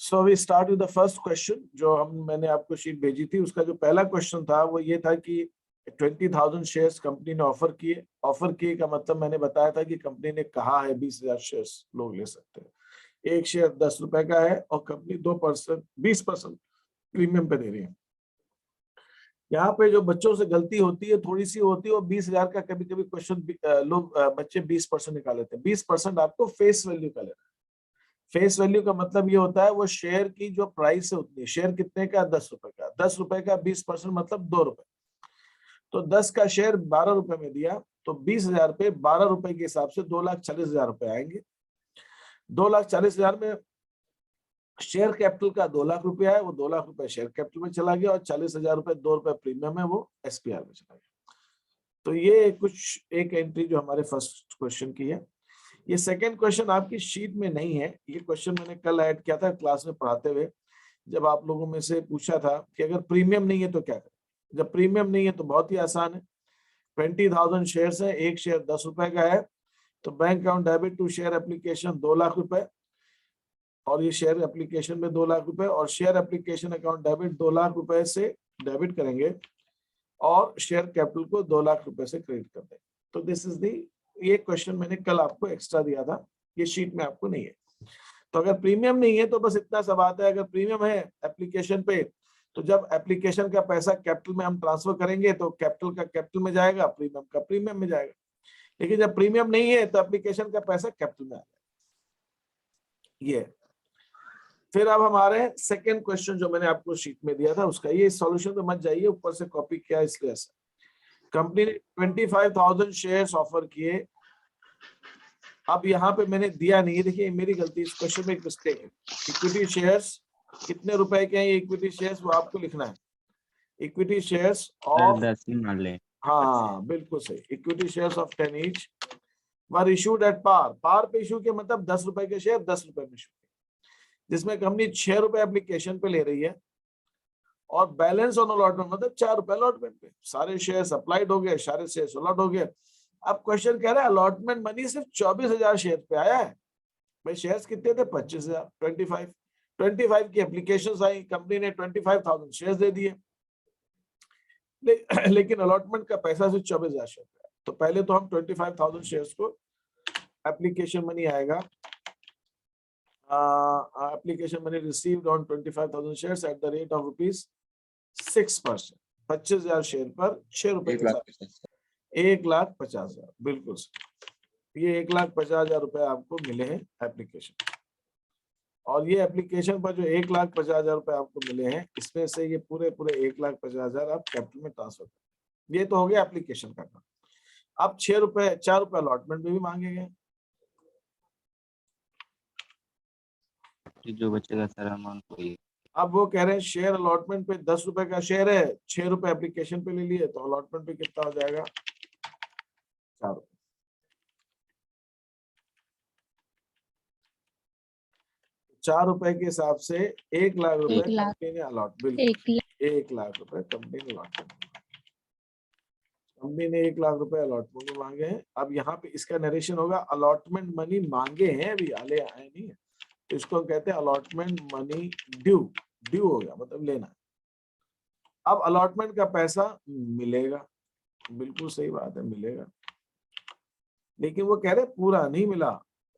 So we start with the first question जो मैंने आपको शीट भेजी थी, उसका जो पहला क्वेश्चन था वो ये था कि 20,000 शेयर्स कंपनी ने ऑफर किए। ऑफर किए का मतलब मैंने बताया था कि कंपनी ने कहा है 20,000 शेयर्स लोग ले सकते हैं। एक शेयर 10 रुपए का है और कंपनी 20% प्रीमियम पे दे रही है। यहाँ पे जो बच्चों से गलती होती है थोड़ी सी होती है, और 20,000 का कभी कभी क्वेश्चन लोग बच्चे 20% निकाल लेते हैं। 20% आपको फेस वैल्यू का लेना है। फेस वैल्यू का मतलब ये होता है वो शेयर की जो प्राइस है उतनी। शेयर कितने का? 10 रुपए का। 10 रुपए का 20% मतलब 2 रुपए। तो 10 का शेयर 12 रुपए में दिया तो 20,000 पे 12 रुपए के हिसाब से 2,40,000 रुपए आएंगे। 2,40,000 में शेयर कैपिटल का 2 लाख रुपया है, वो 2 लाख रुपए शेयर कैपिटल में चला गया, और 40,000 रुपए 2 रुपए प्रीमियम है वो एसपीआर में चला गया। तो ये कुछ एक एंट्री जो हमारे फर्स्ट क्वेश्चन की है। ये सेकंड क्वेश्चन आपकी शीट में नहीं है। ये क्वेश्चन मैंने कल ऐड किया था क्लास में पढ़ाते हुए, जब आप लोगों में से पूछा था कि अगर प्रीमियम नहीं है तो क्या करें। जब प्रीमियम नहीं है तो बहुत ही आसान है। 20,000 शेयर्स है, एक शेयर 10 रुपए का है, तो bank account debit to share application 2 lakh रुपए, और ये शेयर एप्लीकेशन में 2 लाख रुपए, और share application account debit 2 lakh रुपए से डेबिट करेंगे और शेयर कैपिटल को 2 लाख रुपए से क्रेडिट कर देंगे। तो दिस इज दी, ये क्वेश्चन मैंने कल आपको एक्स्ट्रा दिया था, ये शीट में आपको नहीं है। तो अगर प्रीमियम नहीं है तो बस इतना सा बात है। अगर प्रीमियम है एप्लीकेशन पे, तो जब एप्लीकेशन का पैसा कैपिटल में हम ट्रांसफर करेंगे तो कैपिटल का कैपिटल में जाएगा, प्रीमियम का प्रीमियम में जाएगा। लेकिन जब प्रीमियम नहीं है तो एप्लीकेशन का पैसा कैपिटल में आ जाएगा। ये फिर अब हमारे सेकेंड क्वेश्चन जो मैंने आपको शीट में दिया था उसका ये सॉल्यूशन तो मत जाइए, ऊपर से कॉपी किया इसलिए ऐसा। कंपनी ने 25,000 शेयर्स ऑफर किए। अब यहाँ पे मैंने दिया नहीं है, देखिए मेरी गलती, इस क्वेश्चन में एक मिस्टेक है। इक्विटी शेयर्स कितने रुपए के हैं, इक्विटी शेयर्स वो आपको लिखना है। इक्विटी शेयर्स ऑफ 10 ही मान ले। हाँ बिल्कुल सही। Equity shares of 10 each were issued at par. Par पे इशू के मतलब 10 रुपए के शेयर 10 रुपए में इशू, जिसमें कंपनी 6 रुपए एप्लीकेशन पे ले रही है और बैलेंस ऑन अलॉटमेंट मतलब 4 रुपए अलॉटमेंट पे। सारे शेयर अप्लाइड हो गए, सारे शेयर अलॉट हो गए। अब क्वेश्चन कह रहा है अलॉटमेंट मनी सिर्फ 24,000 शेयर पे आया है। भाई शेयर्स कितने थे? 25,000। 25 की एप्लीकेशंस आई, कंपनी ने 25,000 शेयर्स दे दिए, लेकिन अलॉटमेंट का पैसा सिर्फ 24,000 शेयर पे। तो पहले तो हम 25,000 शेयर्स को एप्लीकेशन मनी आएगा, application money received on 25,000 shares at the rate of ₹6%। 25,000 share पर 6 रुपए के साथ 1,50,000। बिल्कुल ये 1,50,000 रुपए आपको मिले हैं एप्लीकेशन। और ये एप्लीकेशन पर जो 1,50,000 रुपए आपको मिले हैं, इसमें से ये पूरे 1,50,000 आप कैपिटल में ट्रांसफर करें। ये तो हो गया एप्लीकेशन का काम। अब 4 रुपए अलॉटमेंट में भी मांगे गए। जो बचेगा सारा अमाउंट वही। अब वो कह रहे हैं शेयर अलॉटमेंट पे 10 रुपए का शेयर है, 6 रुपए एप्लीकेशन पे ले लिए, तो अलॉटमेंट पे कितना हो जाएगा? 4 रुपए। 4 रुपए के हिसाब से 1,00,000 रुपए कंपनी ने अलॉट, बिल्कुल 1,00,000 रुपए कंपनी ने अलॉटमेंट, कंपनी ने 1,00,000 रुपए अलॉटमेंट में मांगे हैं। अब यहाँ पे इसका नरेशन होगा अलॉटमेंट मनी मांगे हैं, अभी आले आए नहीं है, तो इसको कहते हैं अलॉटमेंट मनी ड्यू। ड्यू हो गया मतलब लेना है। अब अलॉटमेंट का पैसा मिलेगा, बिल्कुल सही बात है, मिलेगा। लेकिन वो कह रहे पूरा नहीं मिला।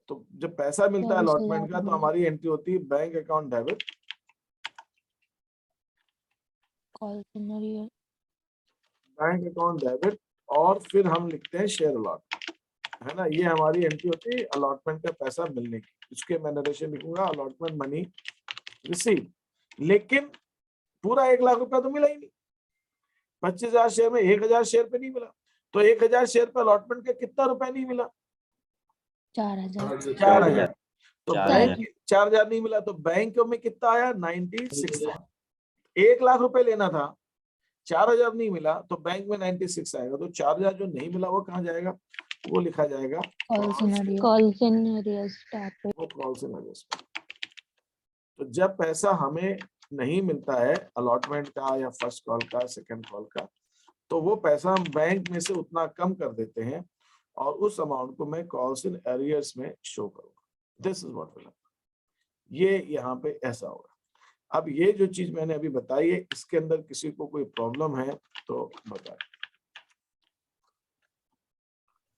तो जब पैसा मिलता है अलॉटमेंट का तो हमारी एंट्री होती है bank account debit, bank account debit, और फिर हम लिखते हैं शेयर अलॉट, है ना। ये हमारी एंट्री होती है अलॉटमेंट का पैसा मिलने की। इसके मैं नरेशन लिखूंगा अलॉटमेंट मनी रिसीव। लेकिन पूरा 1,00,000 रुपया तो मिला ही नहीं। 25,000 शेयर में 1,000 शेयर पे नहीं मिला, तो 1,000 शेयर पे अलॉटमेंट का कितना रुपया नहीं मिला? 4,000। तो बैंक 4,000 नहीं मिला, तो बैंक में कितना आया? 96। 1,00,000 रुपए लेना था, 4,000 नहीं मिला, तो बैंक में 96 आएगा। तो 4,000 जो नहीं मिला वो कहाँ जाएगा? वो लिखा जाएगा कॉल्स इन अरियर्स। तो जब पैसा हमें नहीं मिलता है अलॉटमेंट का या फर्स्ट कॉल का, सेकंड कॉल का, तो वो पैसा हम बैंक में से उतना कम कर देते हैं और उस अमाउंट को मैं कॉल्स इन एरियर्स में शो करूंगा। This is what will happen. ये यहाँ पे ऐसा होगा। अब ये जो चीज मैंने अभी बताई है, इसके अंदर किसी को कोई प्रॉब्लम है तो बताएं।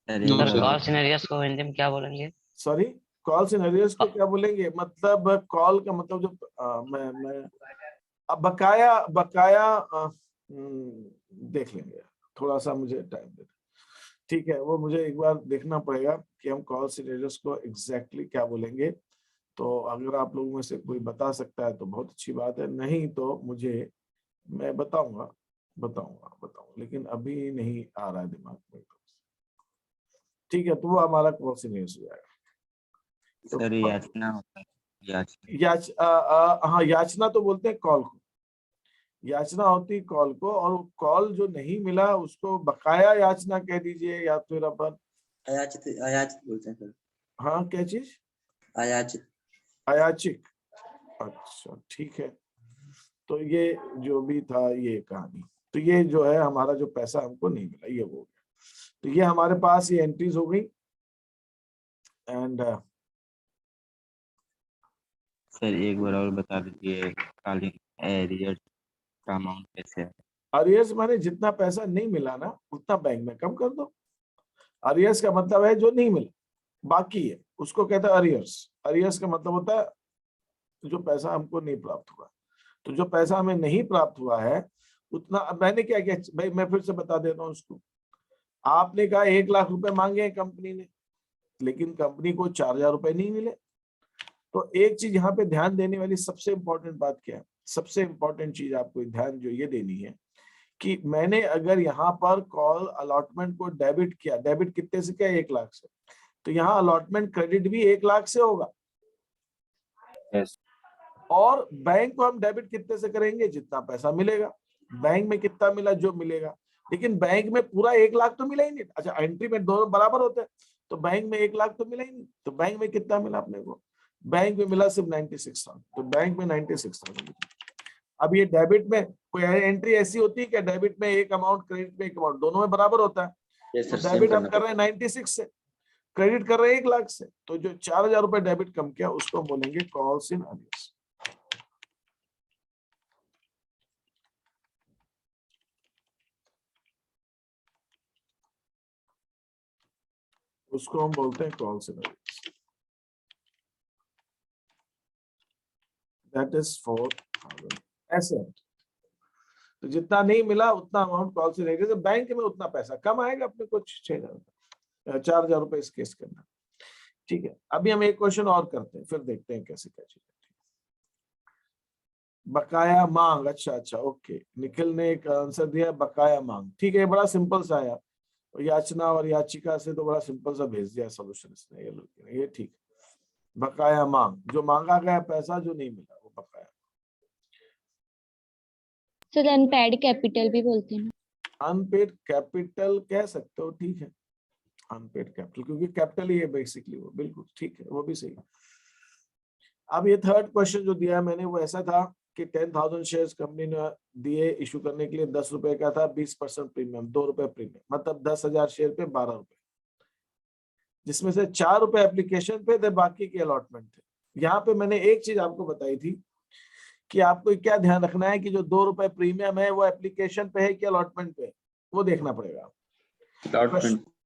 सर एक सर बार कॉल सिनेरियोस को हिंदी में क्या बोलेंगे? सॉरी, कॉल सिनेरियोस को क्या बोलेंगे? मतलब कॉल का मतलब जो मैं अब बकाया बकाया देख लेंगे, थोड़ा सा मुझे टाइम दे। ठीक है, वो मुझे एक बार देखना पड़ेगा कि हम कॉल सिनेरियोस को एग्जैक्टली क्या बोलेंगे। तो अगर आप लोगों में से कोई बता सकता है तो बहुत अच्छी बात है, नहीं तो मुझे, मैं बताऊंगा, लेकिन अभी नहीं आ रहा है दिमाग में। ठीक है, तो वो हमारा कॉल सिनेरियोस हो जाएगा। तो सर याचना होता है, याचना। हाँ, याचना तो बोलते हैं कॉल को, याचना होती कॉल को, और कॉल जो नहीं मिला उसको बकाया याचना कह दीजिए, या फिर अपन अयाचित बोलते हैं सर। हाँ, क्या चीज? अयाचित। अयाचिक। अच्छा, ठीक है। तो ये जो भी था ये कहानी, तो ये जो है हमारा जो पैसा हमको नहीं मिला, ये हो गया। तो ये हमारे पास ये एंट्रीज हो गई। एंड सर एक बार और बता दीजिए कॉलिंग एरियर्स का अमाउंट कैसे है? अरियर्स माने जितना पैसा नहीं मिला ना उतना बैंक में कम कर दो। अरियर्स का मतलब है जो नहीं मिला, बाकी है, उसको कहता है अरियर्स। अरियर्स का मतलब होता है जो पैसा हमको नहीं प्राप्त हुआ। तो जो पैसा हमें नहीं प्राप्त हुआ है उतना, अब मैंने क्या किया भाई, मैं फिर से बता देता हूँ उसको। आपने कहा 1 लाख रुपए मांगे हैं कंपनी ने, लेकिन कंपनी को 4,000 रुपए नहीं मिले। तो एक चीज यहाँ पे ध्यान देने वाली सबसे इंपॉर्टेंट बात क्या है? सबसे इंपॉर्टेंट चीज आपको ध्यान जो ये देनी है कि मैंने अगर यहाँ पर कॉल अलॉटमेंट को डेबिट किया, डेबिट कितने से किया? 1 लाख से, तो यहाँ अलॉटमेंट क्रेडिट भी 1 लाख से होगा। यस। और बैंक को हम डेबिट कितने से करेंगे? जितना पैसा मिलेगा। बैंक में कितना मिला? जो मिलेगा। लेकिन बैंक में पूरा 1 लाख तो मिला ही नहीं। अच्छा, एंट्री में दोनों बराबर होते हैं, तो बैंक में 1 लाख तो मिला ही नहीं। तो बैंक में कितना मिला अपने को? बैंक में मिला सिर्फ 96,000। तो बैंक में 96,000। अब ये डेबिट में कोई एंट्री ऐसी होती है क्या? डेबिट में एक अमाउंट, क्रेडिट में एक अमाउंट, दोनों में बराबर होता है। तो डेबिट हम कर रहे हैं 96 से, क्रेडिट कर रहे हैं 1 लाख से। तो जो 4,000 रुपए डेबिट कम किया उसको बोलेंगे कॉल्स इन अरियर्स। उसको हम बोलते हैं calls in arrears. That is 4,000 asset. तो जितना नहीं मिला उतना amount calls in arrears. Bank में उतना पैसा कम आएगा अपने को, 4,000 रुपए इस केस के अंदर। ठीक है, अभी हम एक क्वेश्चन और करते हैं, फिर देखते हैं कैसे क्या चीज है। बकाया मांग। अच्छा, ओके, निखिल ने एक आंसर दिया, बकाया मांग। ठीक है, बड़ा सिंपल सा है। याचना और याचिका से तो बड़ा सिंपल सा भेज दिया सोल्यूशन इसने, ये ठीक। बकाया मांग, जो मांगा गया पैसा जो नहीं मिला वो बकाया। सर अनपेड कैपिटल भी बोलते हैं ना? अनपेड कैपिटल कह सकते हो, ठीक है, अनपेड कैपिटल, क्योंकि कैपिटल ही है बेसिकली वो, बिल्कुल ठीक है, वो भी सही। अब ये थर्ड क्वेश्चन जो दिया है मैंने वो ऐसा था कि 10,000 शेयर्स कंपनी ने दिए इशू करने के लिए, 10 रुपए का था, 20% प्रीमियम, 2 रुपए प्रीमियम, मतलब 10,000 शेयर पे 12 रुपए, जिसमें से 4 रुपए एप्लीकेशन पे थे, बाकी के अलॉटमेंट थे। यहाँ पे मैंने एक चीज आपको बताई थी कि आपको क्या ध्यान रखना है कि जो 2 रुपए प्रीमियम है वो एप्लीकेशन पे है कि अलॉटमेंट पे, वो देखना पड़ेगा।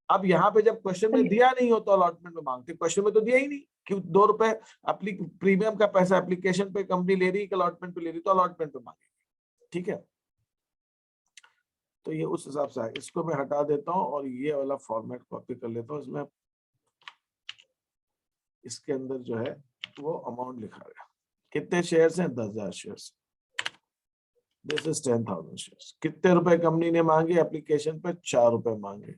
अब यहाँ पे जब क्वेश्चन में दिया नहीं हो तो अलॉटमेंट में मांगते, क्वेश्चन में तो दिया ही नहीं कि 2 रुपए प्रीमियम का पैसा एप्लीकेशन पे कंपनी ले रही है कि अलॉटमेंट पे ले रही है, तो अलॉटमेंट पे मांगेंगे। ठीक है, तो ये उस हिसाब से है। इसको मैं हटा देता हूँ और ये वाला फॉर्मेट कॉपी कर लेता हूँ। इसमें इसके अंदर जो है वो अमाउंट लिखा गया, कितने शेयर्स हैं? 10,000 शेयर्स। This is 10,000 shares. कितने रुपए कंपनी ने मांगे एप्लीकेशन पे? 4 रुपए मांगे।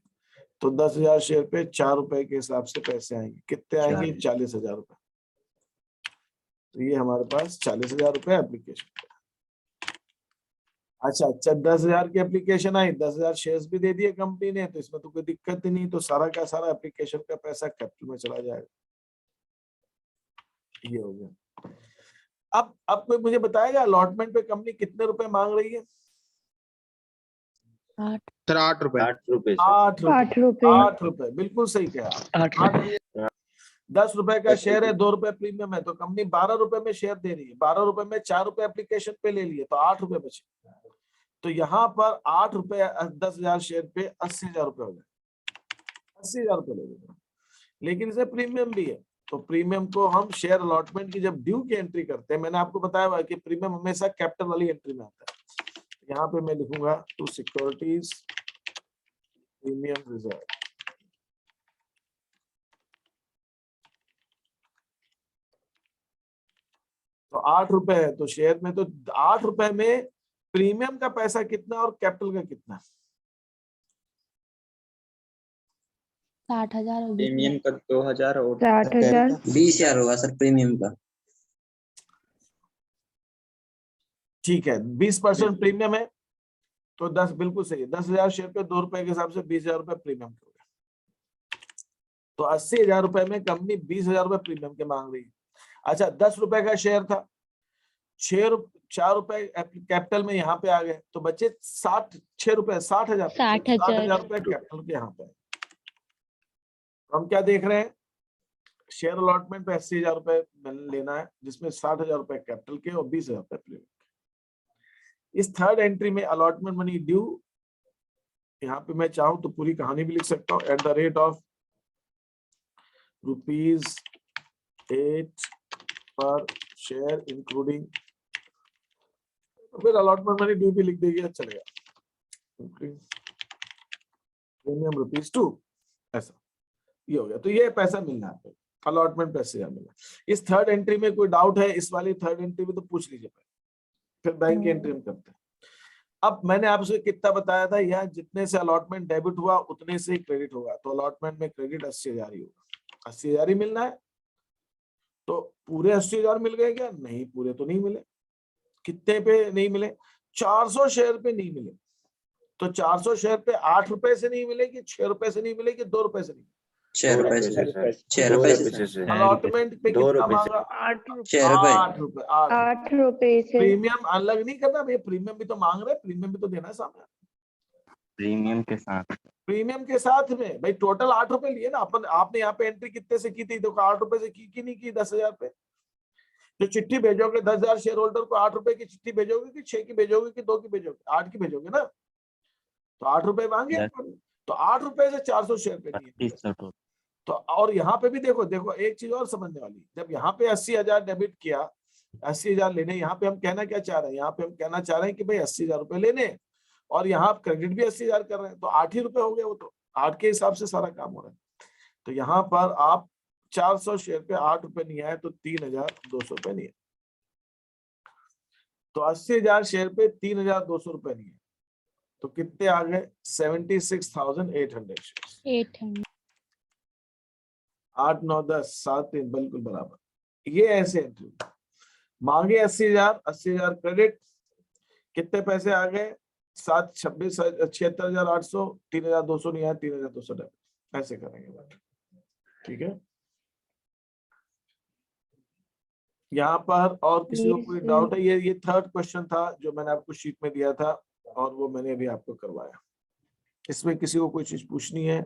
तो 10,000 शेयर पे 4 रुपए के हिसाब से पैसे आएंगे, कितने आएंगे? 40,000 रुपए। तो ये हमारे पास 40,000 रुपए एप्लीकेशन पे। अच्छा, 10,000 की एप्लीकेशन आई, 10,000 शेयर्स भी दे दिए कंपनी ने, तो इसमें तो कोई दिक्कत ही नहीं। तो सारा का सारा एप्लीकेशन का पैसा कैपिटल में चला जाएगा। ये हो गया। अब कोई मुझे बताएगा अलॉटमेंट पे कंपनी कितने रुपए मांग रही है? 8 रुपए। 8 रुपए। 8 रुपए। 8 रुपए, बिल्कुल सही कहा। 8 रुपए। ₹10 का शेयर है, ₹2 प्रीमियम है, तो कंपनी ₹12 में शेयर दे रही है। ₹12 में ₹4 एप्लीकेशन पे ले लिए तो ₹8 बचे। तो यहाँ पर ₹8 10,000 शेयर पे ₹80,000 हो गए, ₹80,000 ले लेंगे। लेकिन इसे प्रीमियम भी है, तो प्रीमियम को हम शेयर अलॉटमेंट की जब ड्यू की एंट्री करते हैं, मैंने आपको बताया हुआ कि प्रीमियम हमेशा कैपिटल वाली एंट्री में आता है। यहाँ पे मैं लिखूंगा टू सिक्योरिटीज प्रीमियम रिजर्व। तो ₹8 है, तो शेयर में तो ₹8 में प्रीमियम का पैसा कितना और कैपिटल का कितना? 60,000 होगी। प्रीमियम का 2,000 और 60,000 20,000 होगा सर प्रीमियम का। ठीक है, 20% प्रीमियम है, तो 10 बिल्कुल सही है। 10,000 शेयर पे ₹2 के हिसाब से ₹20,000 प्रीमियम के हो गए। तो ₹80,000 में कंपनी ₹20,000 प्रीमियम के मांग रही है। अच्छा, ₹10 का शेयर था, ₹4 कैपिटल में यहाँ पे आ गए, तो बचे 60,000 ₹60,000 कैपिटल के यहाँ पे। हम क्या देख रहे हैं, शेयर अलॉटमेंट पे ₹80,000 लेना है, जिसमें ₹60,000 कैपिटल के और ₹20,000 प्रीमियम। इस थर्ड एंट्री में अलॉटमेंट मनी ड्यू, यहाँ पे मैं चाहूं तो पूरी कहानी भी लिख सकता हूँ, एट द रेट ऑफ ₹8 पर शेयर इंक्लूडिंग, फिर अलॉटमेंट मनी ड्यू भी लिख देगी, चलेगा। प्रीमियम ₹2, ऐसा ये हो गया। तो ये पैसा मिलना है, अलॉटमेंट पैसे मिला। इस थर्ड एंट्री में कोई डाउट है, इस वाली थर्ड एंट्री में तो पूछ लीजिए, फिर बैंक की एंट्री हम करते हैं। अब मैंने आपसे कितना बताया था, यह जितने से अलॉटमेंट डेबिट हुआ उतने से ही क्रेडिट होगा, तो अलॉटमेंट में क्रेडिट 80,000 ही होगा। 80,000 ही मिलना है, तो पूरे 80,000 मिल गए क्या? नहीं, पूरे तो नहीं मिले। कितने पे नहीं मिले? 400 शेयर पे नहीं मिले। तो 400 शेयर पे ₹8 से नहीं मिले कि ₹6 से नहीं मिले कि ₹2 से नहीं? ₹6 से। ₹6 से। अलॉटमेंट पे कितना मांगा? ₹6। ₹8 से। प्रीमियम अलग नहीं करना भैया, प्रीमियम भी तो मांग रहे, प्रीमियम भी तो देना है सामने। प्रीमियम के साथ, प्रीमियम के साथ में भाई टोटल ₹8 लिए ना अपन। आपने यहाँ पे एंट्री कितने से की थी? देखो ₹8 से की कि नहीं की? 10,000 पे जो चिट्ठी भेजोगे 10,000 शेयर होल्डर को ₹8 की चिट्ठी भेजोगे कि 6 की भेजोगे कि 2 की भेजोगे? 8 की भेजोगे ना, तो ₹8 मांगे अपन। तो ₹8 से 400 शेयर पे दिए। तो और यहाँ पे भी देखो एक चीज और समझने वाली, जब यहाँ पे 80,000 डेबिट किया, 80,000 लेने, यहाँ पे हम कहना क्या चाह रहे हैं? यहाँ पे हम कहना चाह रहे हैं कि भाई ₹80,000 लेने, और यहाँ क्रेडिट भी 80,000 कर रहे हैं, तो ₹8 हो गए। वो तो 8 के हिसाब से सारा काम हो रहा है। तो यहाँ पर आप 400 शेयर पे ₹8 नहीं आए तो ₹3,200 नहीं है। तो 80,000 शेयर पे ₹3,200 नहीं है, तो कितने आ गए? 76,800 शेयर। 800। 8 9 10 7 3 बिल्कुल बराबर। ये ऐसे एंट्री मांगे 80,000 क्रेडिट, कितने पैसे आ गए? 7 26 76,800, 3,200 नहीं आया, 3,200 डेबिट। ऐसे करेंगे, ठीक है। यहाँ पर और किसी को कोई डाउट है? ये थर्ड क्वेश्चन था जो मैंने आपको शीट में दिया था, और वो मैंने अभी आपको करवाया। इसमें किसी को कोई चीज पूछनी है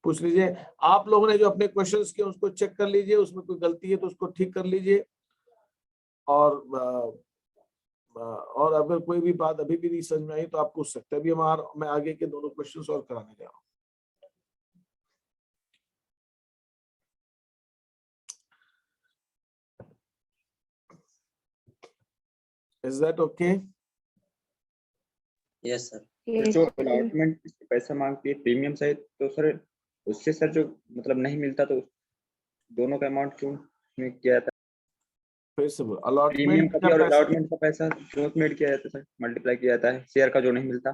पूछ लीजिए। आप लोगों ने जो अपने क्वेश्चंस किए उसको चेक कर लीजिए, उसमें कोई गलती है तो उसको ठीक कर लीजिए। और अगर कोई भी बात अभी भी नहीं समझ में आई तो आप पूछ सकते हैं। अभी मैं आगे के दोनों क्वेश्चंस और कराने जा रहा हूँ। Is that okay? Yes sir. जो अलॉटमेंट पैसा मांगती है प्रीमियम सहित, तो सर उससे सर जो मतलब नहीं मिलता, तो दोनों का अमाउंट क्यों किया जाता है? फिर से बोलो, प्रीमियम अलॉटमेंट का भी और अलॉटमेंट का पैसा क्यों मेड किया जाता है सर, मल्टीप्लाई किया जाता है शेयर का जो नहीं मिलता?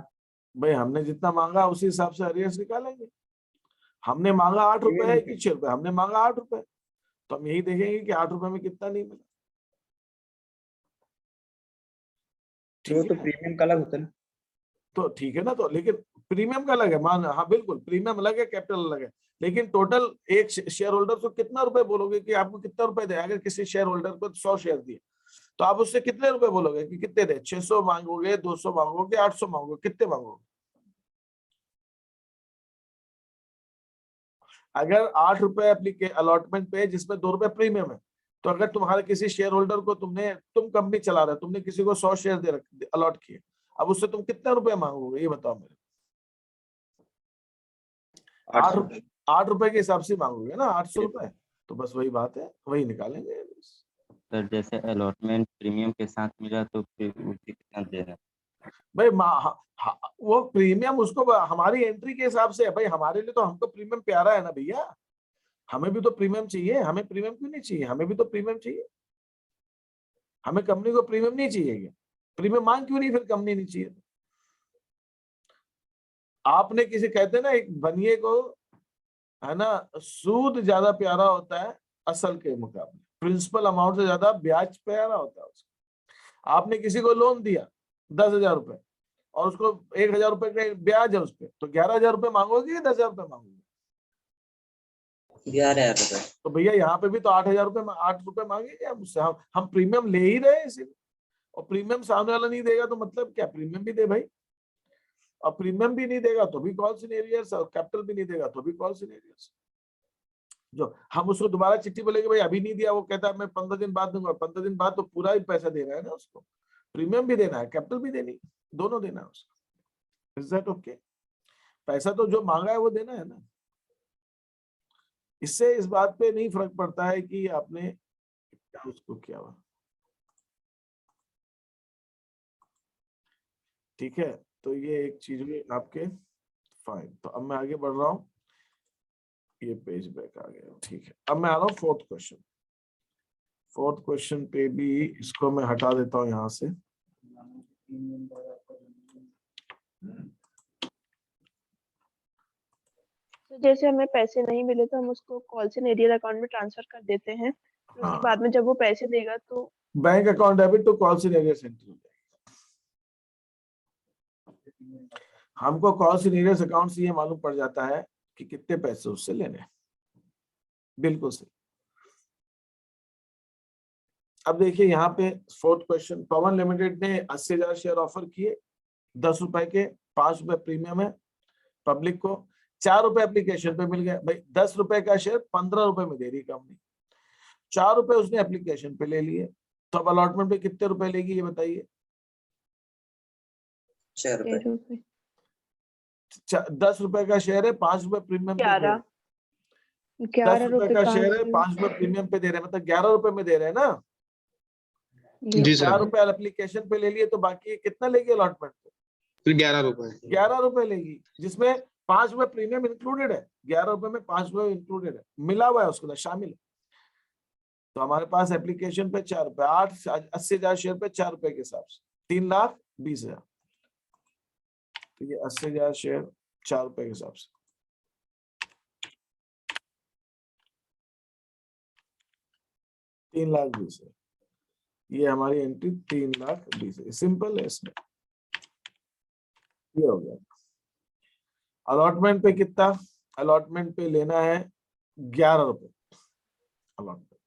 भाई हमने जितना मांगा उसी हिसाब से अरियर्स निकालेंगे। हमने मांगा ₹8 है कि ₹6? हमने मांगा ₹8, तो हम यही देखेंगे कि ₹8 में कितना नहीं मिला। तो प्रीमियम का अलग होता है ना? तो ठीक है ना, तो लेकिन प्रीमियम का अलग है, मान, हाँ बिल्कुल प्रीमियम अलग है, कैपिटल अलग है, लेकिन टोटल एक शेयर होल्डर को कितना रुपए बोलोगे कि आपको कितना रुपए दे? अगर किसी शेयर होल्डर को 100 शेयर दिए तो आप उससे कितने रुपए बोलोगे कि कितने दे? 600 मांगोगे, 200 मांगोगे, 800 मांगोगे? कितने मांगोगे? अगर 8 रुपए अलॉटमेंट पे जिसमें 2 रुपए प्रीमियम है, तो अगर तुम्हारे किसी शेयर होल्डर को तुम कंपनी चला रहे हो, तुमने किसी को 100 शेयर अलॉट किए, अब उससे तुम कितने रुपए मांगोगे ये बताओ मेरे। 8 रुपए के हिसाब से मांगोगे ना, 800 रुपए, तो बस वही बात है, वही निकालेंगे। सर जैसे अलॉटमेंट प्रीमियम के साथ मिला तो फिर उसे कितना देना? भाई वो प्रीमियम उसको हमारी एंट्री के हिसाब से है भाई, हमारे लिए तो हमको प्रीमियम प्यारा है ना भैया, हमें भी तो प्रीमियम चाहिए। हमें प्रीमियम क्यों नहीं चाहिए? हमें भी तो प्रीमियम चाहिए। हमें कंपनी को प्रीमियम नहीं चाहिए क्या? प्रीमियम मांग क्यों नहीं फिर कंपनी नहीं चाहिए? आपने किसी कहते ना एक बनिए को है ना, सूद ज्यादा प्यारा होता है असल के मुकाबले, प्रिंसिपल अमाउंट से ज्यादा ब्याज प्यारा होता है उसका। आपने किसी को लोन दिया 10,000 रुपए और उसको 1,000 रुपए का ब्याज है उस पर, तो 11,000 रुपए मांगोगे या 10,000 रुपए मांगोगे? 11,000 रुपए। तो भैया यहाँ पे भी तो 8,000 रुपए 8 रुपए मांगेंगे हम उससे। हम प्रीमियम ले ही रहे हैं इसीलिए, और प्रीमियम सामने वाला नहीं देगा तो मतलब क्या? प्रीमियम भी दे भाई, और प्रीमियम भी नहीं देगा तो भी कॉल्स इन एरियर्स, और कैपिटल भी नहीं देगा तो भी कॉल्स इन एरियर्स। जो हम उसको दोबारा चिट्ठी बोलेंगे भाई अभी नहीं दिया, वो कहता है मैं 15 दिन बाद दूंगा, 15 दिन बाद तो पूरा ही पैसा दे रहा है ना उसको, प्रीमियम भी देना है कैपिटल भी देनी, दोनों देना है उसको। Is that okay? पैसा तो जो मांगा है वो देना है ना। इससे इस बात पे नहीं फर्क पड़ता है कि आपने क्या उसको किया हुआ। ठीक है, तो ये एक चीज हुई आपके। फाइन, तो अब मैं आगे बढ़ रहा हूँ, ये पेज बैक आ गया। ठीक है, अब मैं आ रहा हूँ फोर्थ क्वेश्चन। फोर्थ क्वेश्चन पे भी इसको मैं हटा देता हूँ यहाँ से। तो जैसे हमें पैसे नहीं मिले तो हम उसको कॉल से एरियर अकाउंट में ट्रांसफर कर देते हैं, फिर उसके बाद में जब वो पैसे देगा तो bank account debit to calls in arrears entry. हमको कॉल्स इन एरियर्स अकाउंट से ये मालूम पड़ जाता है कि कितने पैसे उससे लेने हैं। बिल्कुल सही। अब देखिए यहाँ पे फोर्थ क्वेश्चन, पवन लिमिटेड ने 80,000 शेयर ऑफर किए, 10 रुपए के, 5 रुपए प्रीमियम है पब्लिक को, 4 रुपए एप्लीकेशन पे मिल गए। भाई 10 रुपए का शेयर 15 रुपए में दे रही कंपनी, 4 रुपए उसने एप्लीकेशन पे ले लिए, तो अब अलॉटमेंट पे कितने रुपए लेगी ये बताइए? 6 रुपए। 10 रुपए का शेयर है, 5 रुपए प्रीमियम पे दे रहे हैं। 10 रुपए का शेयर है, 5 रुपए प्रीमियम पे दे रहे हैं, मतलब 11 रुपए में दे रहे हैं ना। जी सर। 4 रुपए एप्लीकेशन पे ले लिए, तो बाकी कितना लेगी अलॉटमेंट पे? फिर 11 रुपए। 11 रुपए लेगी, जिसमें 5 रुपए प्रीमियम इंक्लूडेड है। 11 रुपए में 5 रुपए इंक्लूडेड है, मिला हुआ है उसके अंदर, शामिल है। तो हमारे पास एप्लीकेशन पे 4 रुपए, 80,000 शेयर पे 4 रुपए के हिसाब से 3,20,000। तो ये 80,000 शेयर 4 रुपए के हिसाब से 3,20,000। ये हमारी एंट्री 3,20,000। सिंपल है इसमें, ये हो गया। अलॉटमेंट पे कितना? अलॉटमेंट पे लेना है 11 रुपए अलॉटमेंट,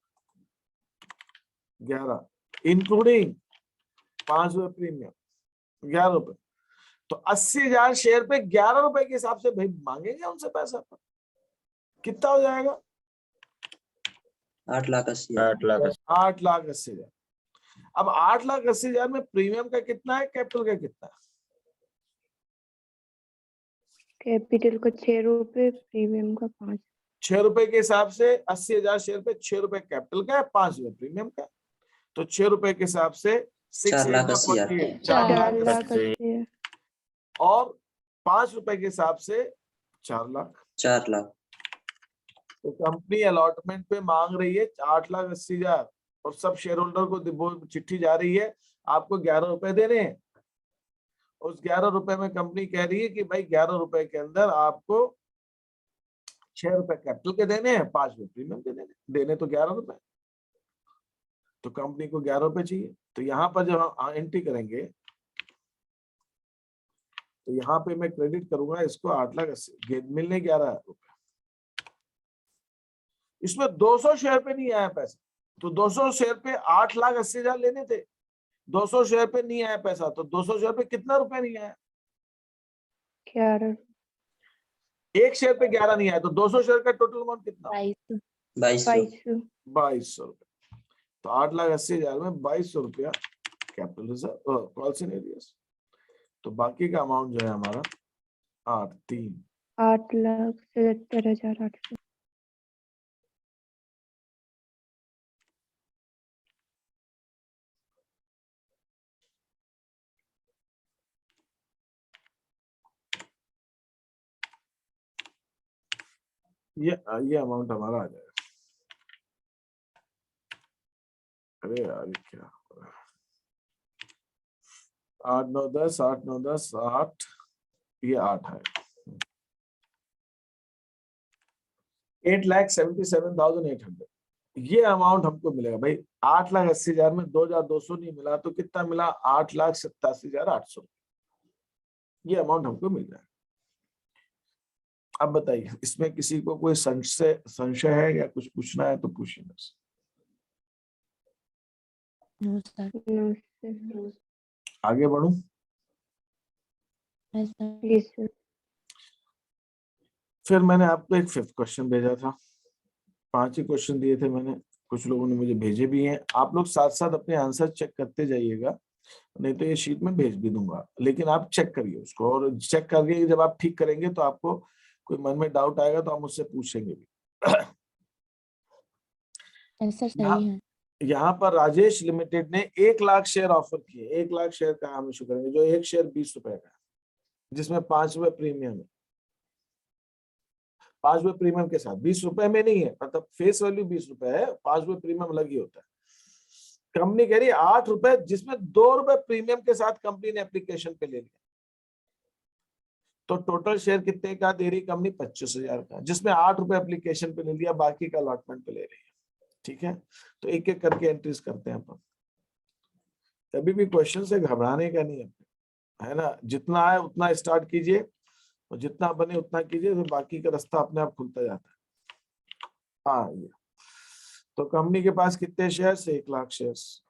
11 इंक्लूडिंग 5 रुपए प्रीमियम, 11 रुपए। तो 80,000 शेयर पे 11 रुपए के हिसाब से भाई मांगेंगे उनसे पैसा पर, कितना हो जाएगा? 8,80,000। 8,80,000। अब 8,80,000 में प्रीमियम का कितना है, कैपिटल का कितना है? कैपिटल का 6 रुपए, प्रीमियम का 5। 6 रुपए के हिसाब से 80,000 शेयर पे 6 रुपए कैपिटल का है, 5 रुपए प्रीमियम का। तो 6 रुपए के हिसाब से 4,80,000। 4,80,000 और 5 रुपए के हिसाब से 4 लाख। 4 लाख। तो कंपनी अलॉटमेंट पे मांग रही है 8,80,000 और सब शेयर होल्डर को चिट्ठी जा रही है आपको 11 रुपए देने हैं। उस 11 रुपए में कंपनी कह रही है कि भाई 11 रुपए के अंदर आपको 6 रुपए कैपिटल के देने हैं, 5 रुपए प्रीमियम के देने तो 11 रुपए। तो कंपनी को 11 रुपए चाहिए। तो यहाँ पर जब हम एंट्री करेंगे तो यहाँ पे मैं क्रेडिट करूंगा इसको 8,80,000 मिलने 11 रुपए। इसमें 200 शेयर पे नहीं आया पैसा, तो 200 शेयर पे 8,80,000 लेने थे, 200 शेयर पे नहीं आया पैसा, तो 200 शेयर पे कितना रुपए नहीं आया? 11। एक शेयर पे 11 नहीं आया, तो 200 शेयर का टोटल अमाउंट कितना? 22। 2200 2200 रुपया। तो 8,80,000 में 2200 रुपया capital reserve calls in arrears. तो बाकी का अमाउंट जो है हमारा 8,77,800। ये अमाउंट हमारा आ जाएगा। अरे यार ये क्या हो रहा है? 8 9 10 8 9 10 8, ये 8 है। 8,77,800 ये अमाउंट हमको मिलेगा भाई। 8,80,000 में 2,200 नहीं मिला तो कितना मिला? 8,87,800 ये अमाउंट हमको मिल जाएगा। अब बताइए इसमें किसी को कोई संशय है या कुछ पूछना है तो पूछिए बस। No sir. आगे बढ़ूं? Yes sir. फिर मैंने आपको एक 5th क्वेश्चन भेजा था। 5 ही क्वेश्चन दिए थे मैंने, कुछ लोगों ने मुझे भेजे भी हैं। आप लोग साथ साथ अपने आंसर चेक करते जाइएगा, नहीं तो ये शीट में भेज भी दूंगा, लेकिन आप चेक करिए उसको। और चेक करके जब आप ठीक करेंगे तो आपको कोई मन में डाउट आएगा तो आप मुझसे पूछेंगे भी। आंसर सही है। यहाँ पर राजेश लिमिटेड ने 1 लाख शेयर ऑफर किए। 1 लाख शेयर का हम इशू करेंगे, जो एक शेयर 20 रुपए का है, जिसमें 5 रुपए प्रीमियम है। 5 रुपए प्रीमियम के साथ, 20 रुपए में नहीं है, मतलब फेस वैल्यू 20 रुपए है, 5 रुपए प्रीमियम अलग ही होता है। कंपनी कह रही है 8 रुपए, जिसमें 2 रुपए प्रीमियम के साथ कंपनी ने एप्लीकेशन पे ले लिया। तो टोटल शेयर कितने का दे रही कंपनी? 25,000 का, जिसमें 8 रुपए एप्लीकेशन पे ले लिया, बाकी का अलॉटमेंट पे ले रही है। ठीक है, तो एक एक करके एंट्रीज करते हैं अपन। कभी भी क्वेश्चन से घबराने का नहीं है ना। जितना है उतना स्टार्ट कीजिए और जितना बने उतना कीजिए, तो बाकी का रास्ता अपने आप खुलता जाता है। हाँ, ये तो कंपनी के पास कितने शेयर्स? 1 लाख शेयर्स।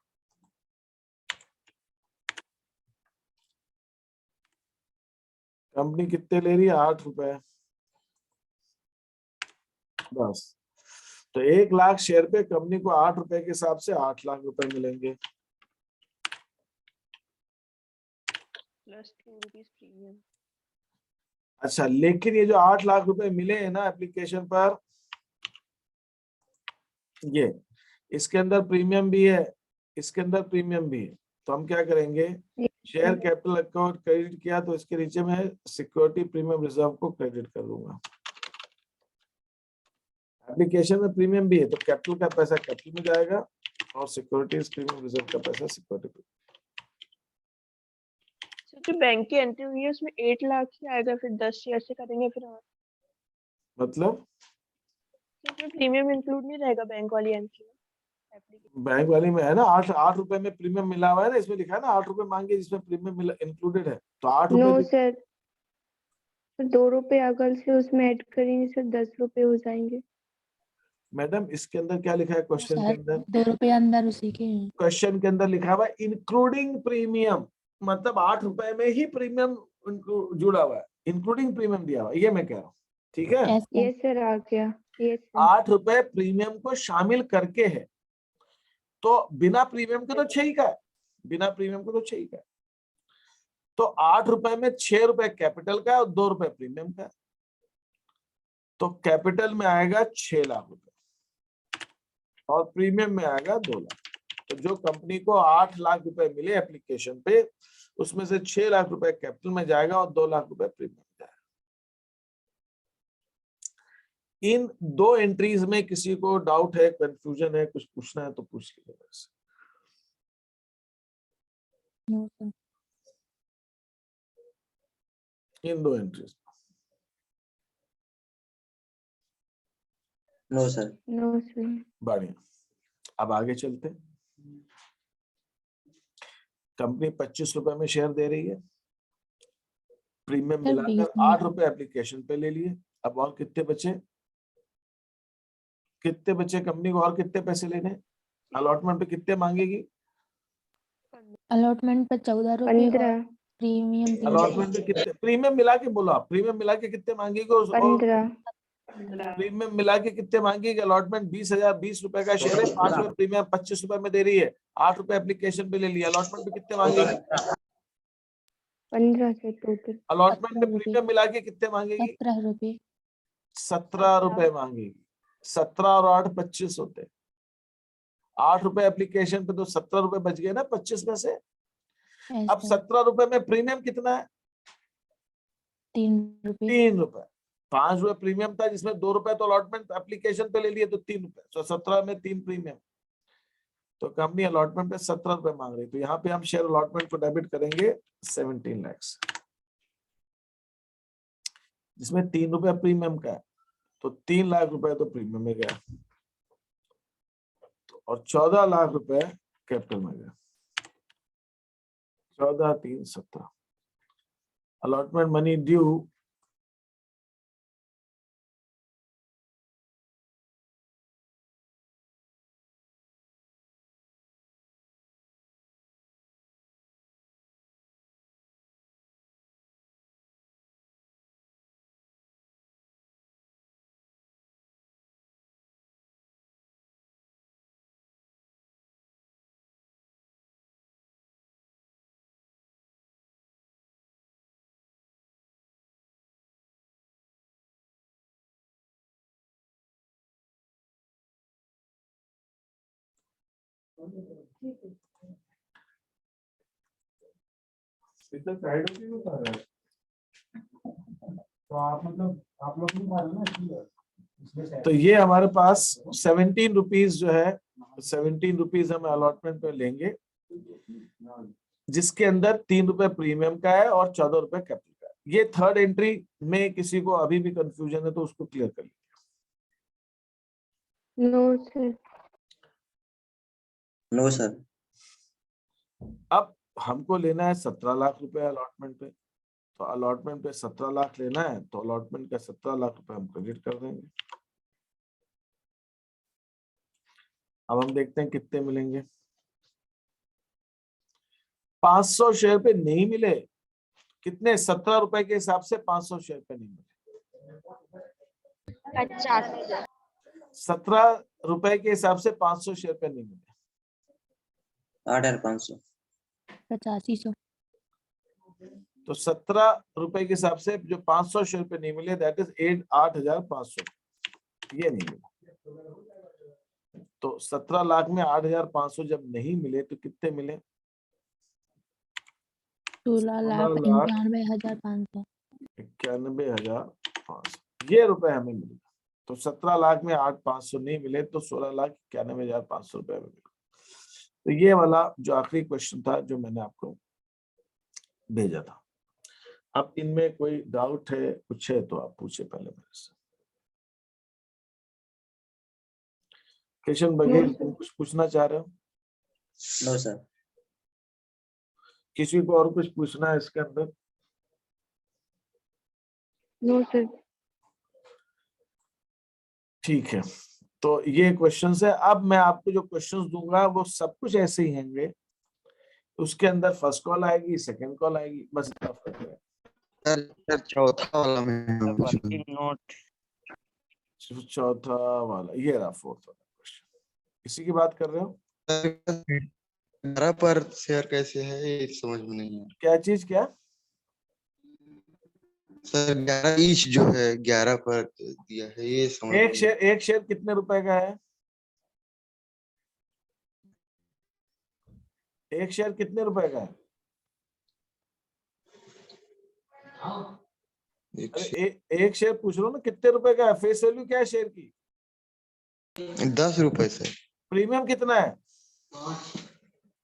कंपनी कितने ले रही है? 8 रुपए बस। तो 1 लाख शेयर पे कंपनी को 8 रुपए के हिसाब से 8 लाख रुपए मिलेंगे। Plus 2 rupees premium. अच्छा, लेकिन ये जो 8 लाख रुपए मिले हैं ना एप्लीकेशन पर, ये इसके अंदर प्रीमियम भी है, इसके अंदर प्रीमियम भी है। तो हम क्या करेंगे? शेयर कैपिटल अकाउंट क्रेडिट किया तो इसके नीचे में सिक्योरिटी प्रीमियम रिजर्व को क्रेडिट कर दूंगा। एप्लीकेशन में प्रीमियम भी है तो कैपिटल का पैसा कैपिटल में जाएगा और सिक्योरिटीज प्रीमियम रिजर्व का पैसा सिक्योरिटी। जो बैंक की एंट्री हुई है उसमें 8 लाख ही आएगा, फिर 10 शेयर से करेंगे फिर। मतलब इसमें प्रीमियम इंक्लूड नहीं रहेगा बैंक वाली एंट्री में। बैंक वाली में है ना 8 रुपए में प्रीमियम मिला हुआ है ना, इसमें लिखा है ना 8 रुपए मांगे जिसमें प्रीमियम इंक्लूडेड है, तो 8 नो रुपए। सर, 2 रुपए अगर से उसमें ऐड करेंगे सर 10 रुपए हो जाएंगे। मैडम इसके अंदर क्या लिखा है क्वेश्चन के अंदर? 2 रुपए अंदर उसी के क्वेश्चन के अंदर लिखा हुआ है इंक्लूडिंग प्रीमियम, मतलब 8 रुपए में ही प्रीमियम जुड़ा हुआ है, इंक्लूडिंग प्रीमियम दिया हुआ है, ये मैं कह रहा हूँ। ठीक है, ये सर आ गया। ये 8 रुपए प्रीमियम को शामिल करके है, तो बिना प्रीमियम के तो 6 का है, बिना प्रीमियम के तो 6 का है। तो 8 रुपए में 6 रुपए कैपिटल का है और 2 रुपए प्रीमियम का है, तो कैपिटल में आएगा 6 लाख रुपए और प्रीमियम में आएगा 2 लाख। तो जो कंपनी को 8 लाख रुपए मिले एप्लीकेशन पे, उसमें से 6 लाख रुपए कैपिटल में जाएगा और 2 लाख रुपए प्रीमियम में जाएगा। इन 2 एंट्रीज में किसी को डाउट है, कंफ्यूजन है, कुछ पूछना है तो पूछ लीजिए मेरे से। इन 2 entries no sir. No sir. बढ़िया, अब आगे चलते। कंपनी 25 रुपए में शेयर दे रही है, प्रीमियम मिलाकर 8 रुपए एप्लीकेशन पे ले लिए। अब और कितने बचे? कितने बचे कंपनी को? और कितने पैसे लेने? अलॉटमेंट पे कितने मांगेगी? अलॉटमेंट पे 14 रुपए। प्रीमियम 3 अलॉटमेंट पे कितने प्रीमियम मिला के बोलो आप, प्रीमियम मिला के कितने मांगेगी और 15। प्रीमियम मिला के कितने मांगेगी? अलॉटमेंट 20,000 20 रुपए का शेयर है, 5 रुपए प्रीमियम 25 रुपए में दे रही है, 8 रुपए एप्लीकेशन पे ले लिया, अलॉटमेंट पे कितने मांगेगी? 15 से टोटल। अलॉटमेंट में प्रीमियम मिला के कितने मांगेगी? 17 रुपए। 17 रुपए मांगेगी। 17 और 8 25 होते, 8 रुपए एप्लीकेशन पे तो 17 रुपए बच गए ना 25 में से। अब 17 रुपए में प्रीमियम कितना है? 3 रुपए। 3 रुपए। 5 रुपए प्रीमियम था जिसमें 2 रुपए तो अलॉटमेंट एप्लीकेशन पे ले लिए, तो 3 रुपए। तो 17 में 3 प्रीमियम, तो कंपनी अलॉटमेंट पे 17 रुपए मांग रही। तो यहाँ पे हम शेयर अलॉटमेंट को डेबिट करेंगे 17 लाख, जिसमें 3 रुपए प्रीमियम का है, तो 3 लाख रुपए तो प्रीमियम में गया, और 14 लाख रुपए कैपिटल में गया। 14 3 17। अलॉटमेंट मनी ड्यू तो ये हमारे पास 17 रुपीज जो है, 17 रुपीज हम अलॉटमेंट पे लेंगे, जिसके अंदर 3 रुपए प्रीमियम का है और 14 रुपए कैपिटल का है। ये थर्ड एंट्री में किसी को अभी भी कंफ्यूजन है तो उसको क्लियर कर लीजिए। No sir. No sir. अब हमको लेना है 17 लाख रुपए अलॉटमेंट पे, तो अलॉटमेंट पे 17 लाख लेना है, तो अलॉटमेंट का 17 लाख रुपए हम क्रेडिट कर देंगे। अब हम देखते हैं कितने मिलेंगे। 500 शेयर पे नहीं मिले, कितने? 17 रुपए के हिसाब से 500 शेयर पे नहीं मिले, 17 रुपए के हिसाब से 500 शेयर पे नहीं मिले, 8,500। 8500। तो 17 रुपए के हिसाब से जो 500 शेयर पे नहीं मिले, दैट इज 8,500, ये नहीं मिला। तो 17 लाख में 8,500 जब नहीं मिले तो कितने मिले? 16,91,500। 91,500 ये रुपए हमें मिले। तो 17 लाख में 8,500 नहीं मिले, तो 16,91,500 रुपए में मिले। तो ये वाला जो आखिरी क्वेश्चन था जो मैंने आपको भेजा था। अब इनमें कोई डाउट है, कुछ है तो आप पूछे पहले मेरे से। किशन बघेल, तुम कुछ पूछना चाह रहे हो? No sir. किसी को और कुछ पूछना है इसके अंदर? No sir. ठीक है, तो ये क्वेश्चंस है। अब मैं आपको जो क्वेश्चंस दूंगा वो सब कुछ ऐसे ही होंगे, उसके अंदर फर्स्ट कॉल आएगी, सेकंड कॉल आएगी, बस इतना फर्क है। सर चौथा वाला में वर्किंग नोट चौथा वाला ये रहा, फोर्थ वाला क्वेश्चन। इसी की बात कर रहे हो? 11 पर शेयर कैसे है ये समझ में नहीं है क्या चीज? क्या सर? 11 ईच जो है 11 पर दिया है, ये समझ एक शेयर कितने रुपए का है? एक शेयर कितने रुपए का है? एक शेयर पूछ रहा हूँ ना, कितने रुपए का है? फेस वैल्यू क्या है शेयर की? 10 रुपए से। प्रीमियम कितना है?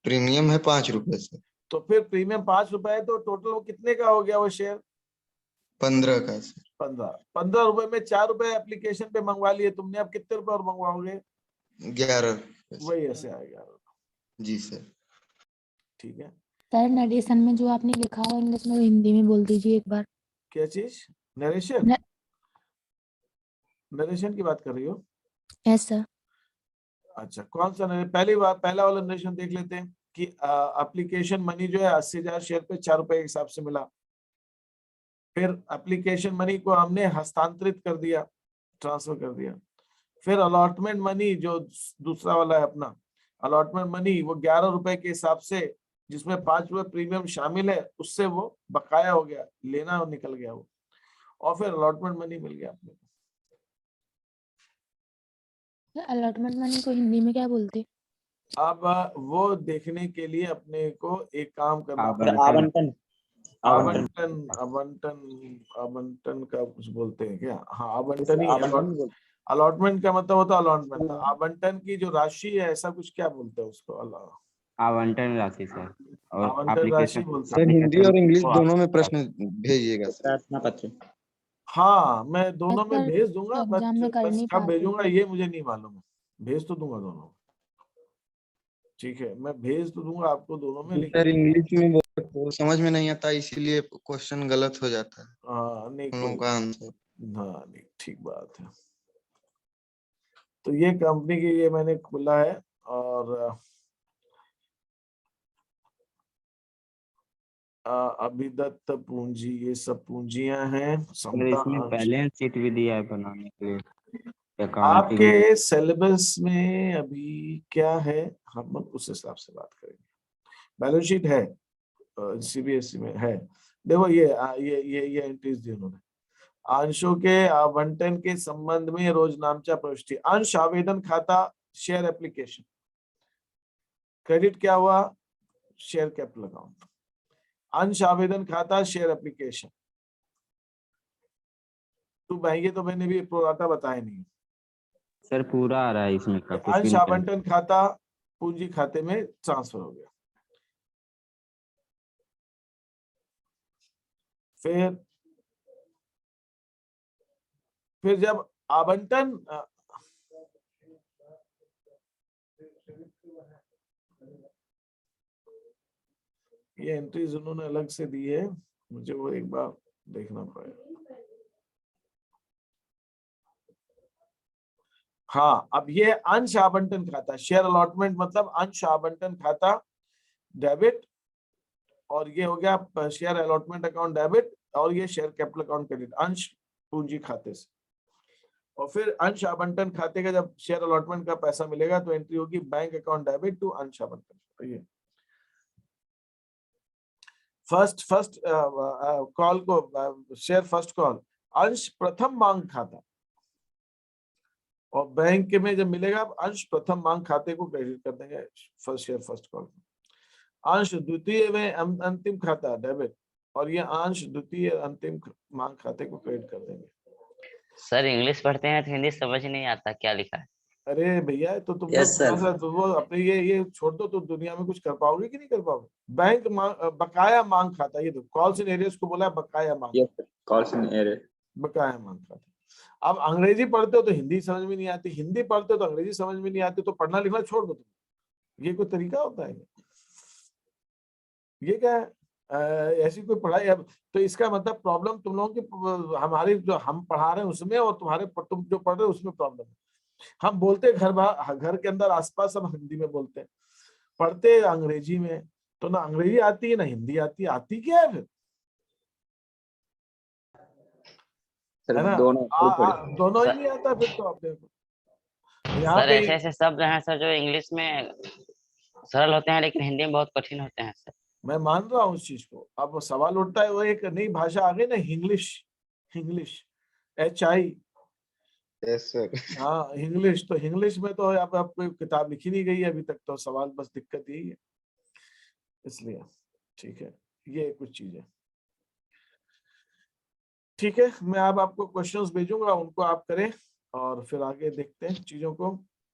प्रीमियम है 5 रुपए से। तो फिर प्रीमियम 5 रुपए है, तो टोटल वो कितने का हो गया वो शेयर? 15 का सर। 15 रुपए में 4 रुपए एप्लीकेशन पे मंगवा लिए तुमने, अब कितने रुपए और मंगवाओगे? 11। वही ऐसे आएगा। जी सर। ठीक है सर नरेशन में जो आपने लिखा है इंग्लिश में, हिंदी में बोल दीजिए एक बार। क्या चीज? नरेशन? नरेशन की बात कर रही हो? Yes sir. अच्छा, कौन सा पहला वाला नरेशन देख लेते हैं। कि एप्लीकेशन मनी जो है 80,000 शेयर पे 4 रुपए के हिसाब से मिला। फिर एप्लीकेशन मनी को हमने हस्तांतरित कर दिया, ट्रांसफर कर दिया। फिर अलॉटमेंट मनी जो दूसरा वाला है अपना अलॉटमेंट मनी, वो 11 रुपए के हिसाब से, जिसमें 5 रुपए प्रीमियम शामिल है, उससे वो बकाया हो गया, लेना और निकल गया वो, और फिर अलॉटमेंट मनी मिल गया अपने को। अलॉटमेंट मनी को हिंदी में क्या बोलते? अब वो देखने के लिए अपने को एक काम करना आवंटन। आवंटन आवंटन आवंटन आवंटन का कुछ बोलते हैं क्या? हाँ, आवंटन ही। आवंटन बोलते अलॉटमेंट का मतलब होता है अलॉटमेंट। आवंटन की जो राशि है, ऐसा कुछ क्या बोलते हैं उसको? आवंटन राशि सर, और आवंटन राशि एप्लीकेशन बोलते सर हैं। हिंदी और इंग्लिश दोनों में प्रश्न भेजिएगा सर। प्रार्थना पत्र। हाँ, मैं दोनों में सर, भेज दूंगा, एग्जाम में कर बस नहीं कब पाते भेजूंगा थे। ये मुझे नहीं मालूम है। भेज तो दूंगा दोनों, ठीक है, मैं भेज तो दूंगा आपको दोनों में, सर लेकिन इंग्लिश में वो समझ में नहीं आता, इसीलिए क्वेश्चन गलत हो जाता है हाँ नहीं हम लोगों का आंसर। हाँ नहीं, ठीक बात है। तो ये कंपनी की ये मैंने खोला है, और अभिदत्त पूंजी, ये सब पूंजियां हैं। सर समता इसमें अंश। बैलेंस शीट भी दिया है बनाने के लिए, अकाउंटिंग। आपके सिलेबस में अभी क्या है, हम उस हिसाब से बात करेंगे। बैलेंस शीट है, सीबीएसई में है। देखो ये एंट्रीज दी उन्होंने। अंशों के आवंटन के संबंध में रोजनामचा प्रविष्टि। अंश आवेदन खाता शेयर एप्लीकेशन। क्रेडिट क्या हुआ? Share capital account. अंश आवेदन खाता शेयर एप्लीकेशन। तो भाई ये तो मैंने भी प्रोराटा बताया नहीं। सर पूरा आ रहा है इसमें का, कुछ भी अंश नहीं करना। आवंटन खाता पूंजी खाते में ट्रांसफर हो गया। फिर जब आवंटन ये एंट्रीज उन्होंने अलग से दी है, मुझे वो एक बार देखना पड़ेगा। हाँ, अब ये अंश आवंटन खाता, शेयर अलॉटमेंट मतलब अंश आवंटन खाता डेबिट, और ये हो गया शेयर अलॉटमेंट अकाउंट डेबिट, और ये शेयर कैपिटल अकाउंट क्रेडिट, अंश पूंजी खाते से। और फिर अंश आवंटन खाते का जब शेयर अलॉटमेंट का पैसा मिलेगा तो एंट्री होगी बैंक अकाउंट डेबिट टू अंश आवंटन। ये फर्स्ट कॉल को शेयर फर्स्ट कॉल अंश प्रथम मांग खाता, और बैंक में जब मिलेगा अंश प्रथम मांग खाते को क्रेडिट कर देंगे फर्स्ट शेयर फर्स्ट कॉल। अंश द्वितीय में अंतिम खाता डेबिट, और ये अंश द्वितीय अंतिम मांग खाते को क्रेडिट कर देंगे। सर इंग्लिश पढ़ते हैं तो हिंदी समझ नहीं आता क्या लिखा है। अरे भैया, तो तुम Yes, sir. तो वो अपने ये छोड़ दो, तो दुनिया में कुछ कर पाओगे कि नहीं कर पाओगे? बैंक बकाया मांग खाता, ये तो कॉल्स इन एरियर्स को बोला है बकाया मांग। Yes sir, calls in arrear. बकाया मांग खाता। अब अंग्रेजी पढ़ते हो तो हिंदी समझ में नहीं आती, हिंदी पढ़ते हो तो अंग्रेजी समझ में नहीं आती, तो पढ़ना लिखना छोड़ दो तुम। ये कोई तरीका होता है? ये क्या है? ऐसी कोई पढ़ाई? अब तो इसका मतलब प्रॉब्लम तुम लोगों की, हमारे जो हम पढ़ा रहे हैं उसमें, और तुम जो पढ़ रहे हो उसमें प्रॉब्लम है। हम बोलते घर के अंदर आसपास सब हिंदी में बोलते हैं, पढ़ते अंग्रेजी में, तो ना अंग्रेजी आती है ना हिंदी आती है। आती क्या है फिर? सर है ना? दोनों ही नहीं आता फिर तो अपने को। यहाँ सर पे ऐसे ऐसे शब्द हैं सर जो इंग्लिश में सरल होते हैं लेकिन हिंदी में बहुत कठिन होते हैं सर। मैं मान रहा हूँ उस चीज को। अब वो सवाल उठता है, वो एक नई भाषा आ गई ना, English. English HI। Yes sir. हाँ, इंग्लिश। तो इंग्लिश में तो अब कोई किताब लिखी नहीं गई है अभी तक, तो सवाल बस दिक्कत यही है, इसलिए। ठीक है, ये कुछ चीजें। ठीक है, मैं अब आपको क्वेश्चंस भेजूंगा, उनको आप करें, और फिर आगे देखते हैं चीजों को।